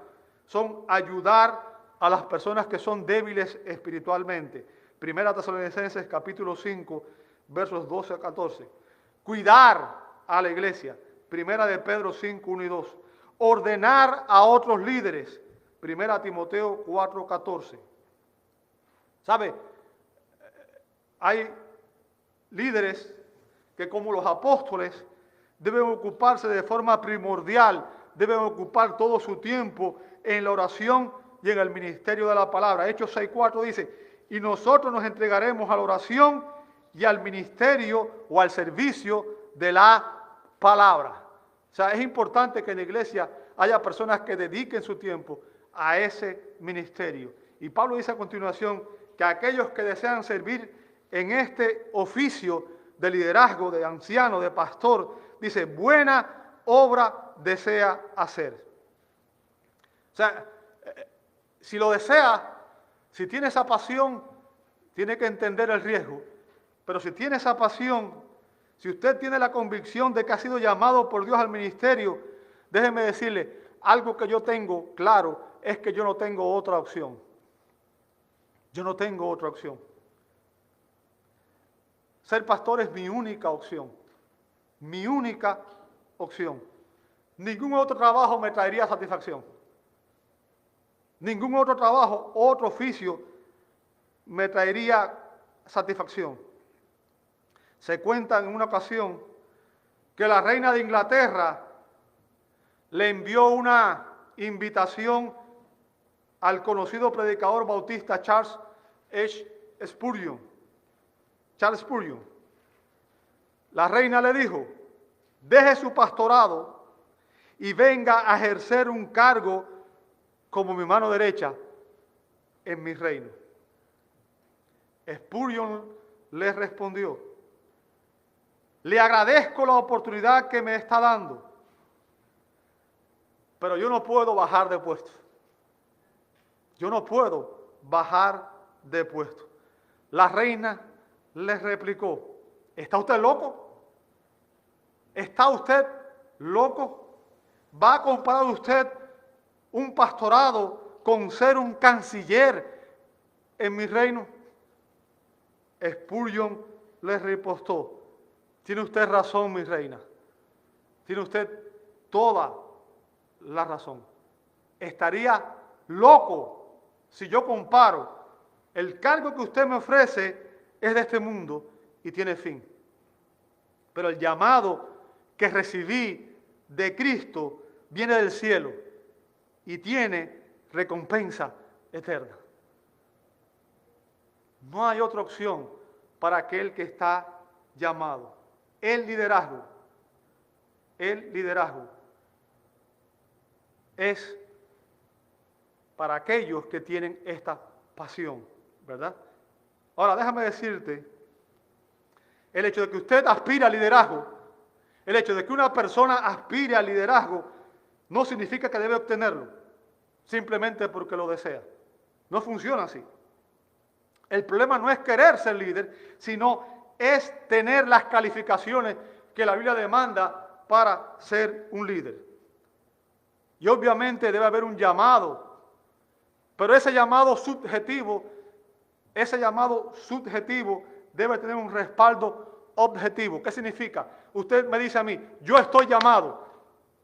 son ayudar a las personas que son débiles espiritualmente. Primera Tesalonicenses capítulo 5, versos 12 a 14. Cuidar a la iglesia. Primera de Pedro 5, 1 y 2. Ordenar a otros líderes. Primera Timoteo 4, 14. ¿Sabe? Hay líderes que, como los apóstoles, deben ocuparse de forma primordial, deben ocupar todo su tiempo en la oración y en el ministerio de la palabra. Hechos 6:4 dice, y nosotros nos entregaremos a la oración y al ministerio o al servicio de la palabra. O sea, es importante que en la iglesia haya personas que dediquen su tiempo a ese ministerio. Y Pablo dice a continuación que aquellos que desean servir en este oficio de liderazgo, de anciano, de pastor, dice, buena obra desea hacer. O sea, si lo desea, si tiene esa pasión, tiene que entender el riesgo. Pero si tiene esa pasión, si usted tiene la convicción de que ha sido llamado por Dios al ministerio, déjeme decirle, algo que yo tengo claro es que yo no tengo otra opción. Yo no tengo otra opción. Ser pastor es mi única opción. Mi única opción. Ningún otro trabajo me traería satisfacción. Ningún otro trabajo, otro oficio me traería satisfacción. Se cuenta en una ocasión que la reina de Inglaterra le envió una invitación al conocido predicador bautista Charles Spurgeon. Charles Spurgeon. La reina le dijo, deje su pastorado y venga a ejercer un cargo como mi mano derecha en mi reino. Spurgeon le respondió, le agradezco la oportunidad que me está dando, pero yo no puedo bajar de puesto. Yo no puedo bajar de puesto. La reina le replicó, ¿está usted loco? ¿Está usted loco? ¿Va a comparar usted un pastorado con ser un canciller en mi reino? Spurgeon le repostó, tiene usted razón, mi reina. Tiene usted toda la razón. Estaría loco si yo comparo el cargo que usted me ofrece es de este mundo y tiene fin. Pero el llamado que recibí de Cristo viene del cielo y tiene recompensa eterna. No hay otra opción para aquel que está llamado. El liderazgo es para aquellos que tienen esta pasión, ¿verdad? Ahora, déjame decirte, el hecho de que usted aspira al liderazgo El hecho de que una persona aspire al liderazgo no significa que debe obtenerlo, simplemente porque lo desea. No funciona así. El problema no es querer ser líder, sino es tener las calificaciones que la Biblia demanda para ser un líder. Y obviamente debe haber un llamado, pero ese llamado subjetivo debe tener un respaldo objetivo. ¿Qué significa? Usted me dice a mí, yo estoy llamado,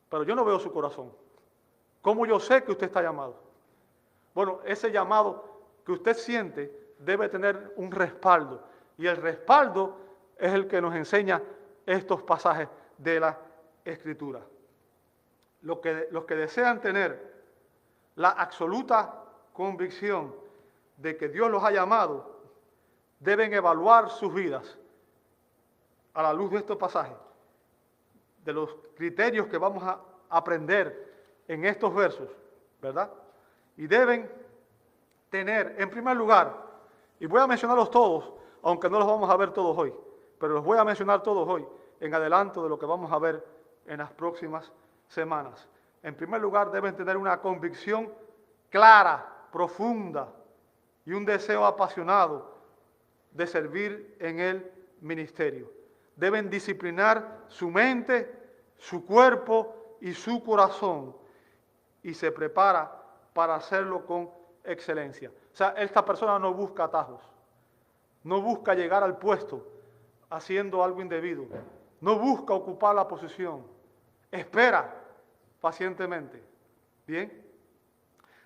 pero yo no veo su corazón. ¿Cómo yo sé que usted está llamado? Bueno, ese llamado que usted siente debe tener un respaldo. Y el respaldo es el que nos enseña estos pasajes de la Escritura. Los que desean tener la absoluta convicción de que Dios los ha llamado, deben evaluar sus vidas a la luz de estos pasajes, de los criterios que vamos a aprender en estos versos, ¿verdad? Y deben tener, en primer lugar, y voy a mencionarlos todos, aunque no los vamos a ver todos hoy, pero los voy a mencionar todos hoy, en adelanto de lo que vamos a ver en las próximas semanas. En primer lugar, deben tener una convicción clara, profunda, y un deseo apasionado de servir en el ministerio. Deben disciplinar su mente, su cuerpo y su corazón, y se prepara para hacerlo con excelencia. O sea, esta persona no busca atajos, no busca llegar al puesto haciendo algo indebido, no busca ocupar la posición, espera pacientemente. Bien.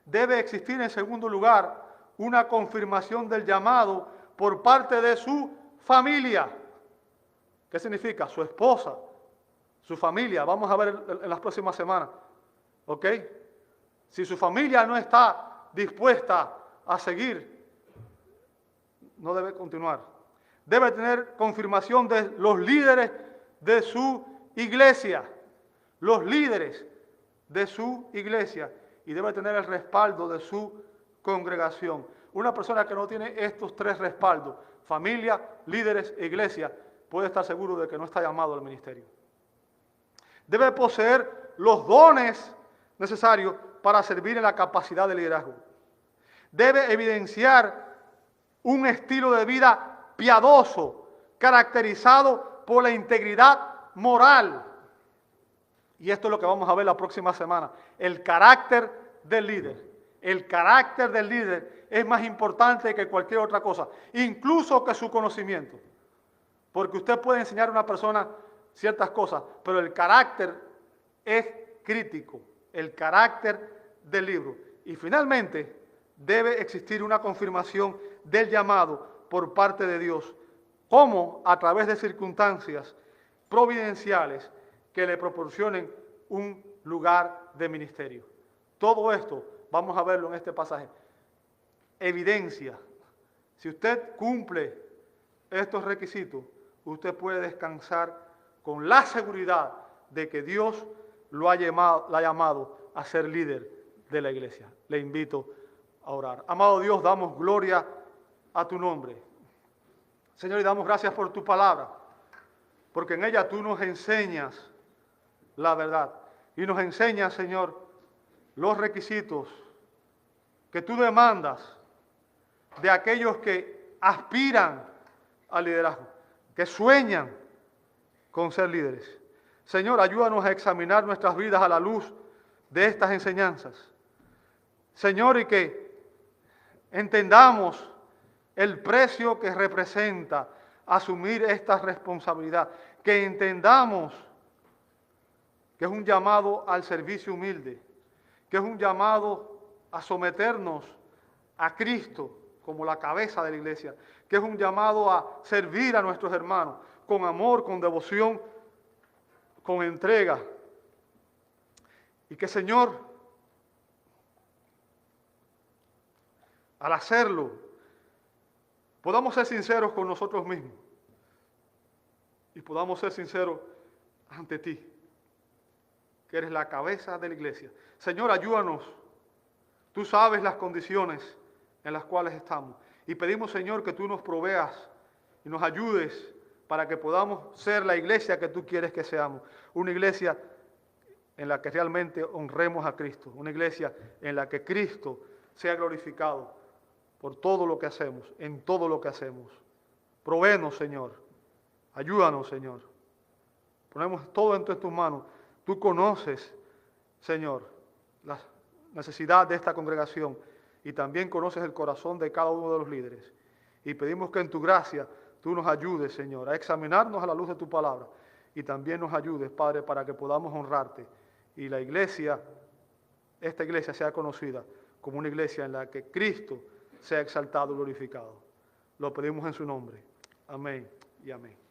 Debe existir, en segundo lugar, una confirmación del llamado por parte de su familia. ¿Qué significa? Su esposa, su familia. Vamos a ver en las próximas semanas. ¿Ok? Si su familia no está dispuesta a seguir, no debe continuar. Debe tener confirmación de los líderes de su iglesia. Los líderes de su iglesia. Y debe tener el respaldo de su congregación. Una persona que no tiene estos tres respaldos, familia, líderes e iglesia, puede estar seguro de que no está llamado al ministerio. Debe poseer los dones necesarios para servir en la capacidad de liderazgo. Debe evidenciar un estilo de vida piadoso, caracterizado por la integridad moral. Y esto es lo que vamos a ver la próxima semana. El carácter del líder. El carácter del líder es más importante que cualquier otra cosa, incluso que su conocimiento. Porque usted puede enseñar a una persona ciertas cosas, pero el carácter es crítico. El carácter del libro. Y finalmente, debe existir una confirmación del llamado por parte de Dios, como a través de circunstancias providenciales que le proporcionen un lugar de ministerio. Todo esto, vamos a verlo en este pasaje, evidencia. Si usted cumple estos requisitos, usted puede descansar con la seguridad de que Dios lo ha llamado a ser líder de la iglesia. Le invito a orar. Amado Dios, damos gloria a tu nombre. Señor, y damos gracias por tu palabra, porque en ella tú nos enseñas la verdad. Y nos enseñas, Señor, los requisitos que tú demandas de aquellos que aspiran al liderazgo, que sueñan con ser líderes. Señor, ayúdanos a examinar nuestras vidas a la luz de estas enseñanzas. Señor, y que entendamos el precio que representa asumir esta responsabilidad, que entendamos que es un llamado al servicio humilde, que es un llamado a someternos a Cristo como la cabeza de la iglesia, que es un llamado a servir a nuestros hermanos con amor, con devoción, con entrega. Y que, Señor, al hacerlo, podamos ser sinceros con nosotros mismos y podamos ser sinceros ante ti, que eres la cabeza de la iglesia. Señor, ayúdanos. Tú sabes las condiciones en las cuales estamos. Y pedimos, Señor, que tú nos proveas y nos ayudes para que podamos ser la iglesia que tú quieres que seamos. Una iglesia en la que realmente honremos a Cristo. Una iglesia en la que Cristo sea glorificado por todo lo que hacemos, en todo lo que hacemos. Provéenos, Señor. Ayúdanos, Señor. Ponemos todo en tus manos. Tú conoces, Señor, la necesidad de esta congregación y también conoces el corazón de cada uno de los líderes. Y pedimos que en tu gracia tú nos ayudes, Señor, a examinarnos a la luz de tu palabra y también nos ayudes, Padre, para que podamos honrarte y la iglesia, esta iglesia sea conocida como una iglesia en la que Cristo sea exaltado y glorificado. Lo pedimos en su nombre. Amén y amén.